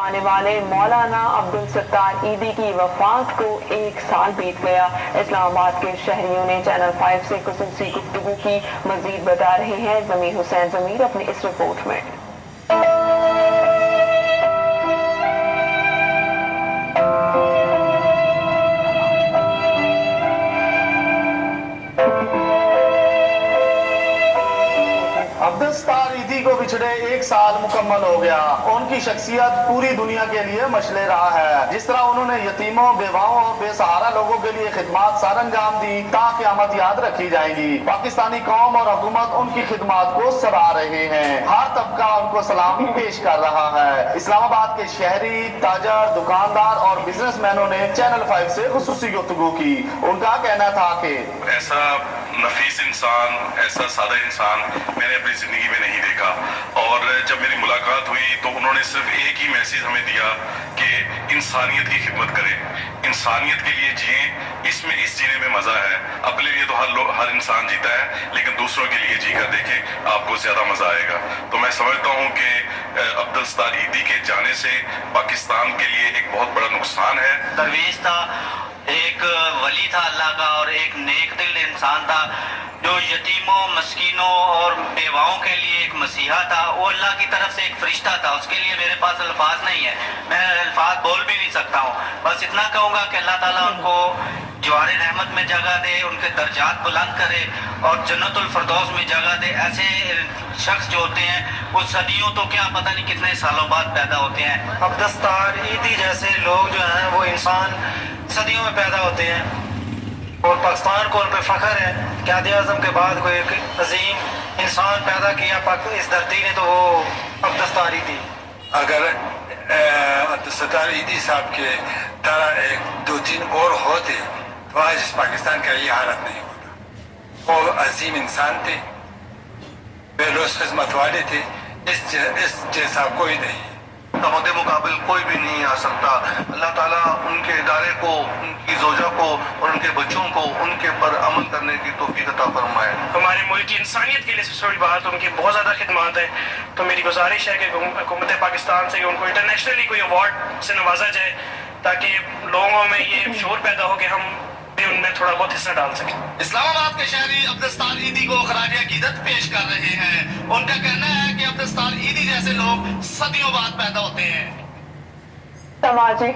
आने वाले मौलाना अब्दुलसत्तार ईदी की वफात को 1 साल बीत गया। इस्लामाबाद के शहरियों ने चैनल 5 से खुसूसी गुफ्तगू की मजीद बता रहे हैं जमीर हुसैन जमीर अपनी इस रिपोर्ट में। अब्दुलसत्तार ईदी को पिछड़े 1 साल मुकम्मल हो गया। उनकी शख्सियत पूरी दुनिया के लिए मशले रहा है। जिस तरह उन्होंने यतीमों, बेवाओं और बेसहारा लोगों के लिए खिदमत सर अंजाम दी, ता क़यामत याद रखी जाएंगी। पाकिस्तानी कौम और हुकूमत उनकी खिदमत को सराह रहे हैं। हर तबका उनको सलामी पेश कर रहा है। इस्लामाबाद के शहरी, ताजर, दुकानदार और बिजनेसमैनों ने चैनल 5 से खुसूसी गुफ्तगू की। उनका कहना था कि ऐसा नफीस इंसान, ऐसा सादा इंसान मैंने अपनी जिंदगी में नहीं देखा। और जब मेरी मुलाकात हुई तो उन्होंने सिर्फ एक ही मैसेज हमें दिया कि इंसानियत की खिदमत करें, इंसानियत के लिए जिएं, इसमें इस जीने में मजा है। अपने लिए तो हर इंसान जीता है, लेकिन दूसरों के लिए जी कर देखें, आपको ज्यादा मजा आएगा। तो मैं समझता हूँ कि अब्दुलसत्तार ईदी के जाने से पाकिस्तान के लिए एक बहुत बड़ा नुकसान है। दरवेश था, एक वली था अल्लाह का और एक नेक दिल इंसान था जो यतीमों, मस्कीनों और बेवाओं के लिए एक मसीहा था। वो अल्लाह की तरफ से एक फरिश्ता था। उसके लिए मेरे पास अल्फाज नहीं है, मैं अल्फाज बोल भी नहीं सकता हूँ। बस इतना कहूँगा कि अल्लाह ताला उनको जवारे रहमत में जगह दे, उनके दर्जात बुलंद करे और जन्नतुल फिरदौस में जगह दे। ऐसे शख्स जो होते हैं वो सदियों तो क्या पता नहीं कितने सालों बाद पैदा होते हैं। अब्दुलसत्तार ईदी जैसे लोग जो हैं वो इंसान सदियों में पैदा होते हैं और पाकिस्तान को उन पर फख्र है कि कायदे आज़म के बाद कोई एक अजीम इंसान पैदा किया इस धरती ने, तो वो अब्दुलसत्तार ईदी। अगर अब्दुलसत्तार ईदी साहब के तरह 1-2-3 और होते तो आज इस पाकिस्तान का ये हालत नहीं होता। वो अजीम इंसान थे, बेलोस खिदमत वाले थे, इस जैसा कोई नहीं। उनके मुकाबिल कोई भी नहीं आ सकता। अल्लाह ताला उनके इदारे को, उनकी ज़ौजा को और उनके बच्चों को उनके पर अमल करने की तौफीक अता फरमाए। हमारे मुल्क की इंसानियत के लिए सबसे बड़ी बात उनकी बहुत ज़्यादा खिदमत है। तो मेरी गुजारिश है कि हुकूमत पाकिस्तान से उनको इंटरनेशनली कोई अवार्ड से नवाजा जाए ताकि लोगों में ये शोर पैदा हो कि हम भी उनमें थोड़ा बहुत हिस्सा डाल सकें। इस्लामाबाद के शहरी अब्दुलसत्तार ईदी को खराज अकीदत पेश कर रहे हैं। उनका कहना है कि अब्दुलसत्तार ईदी जैसे लोग सदियों बाद पैदा होते हैं। समाजी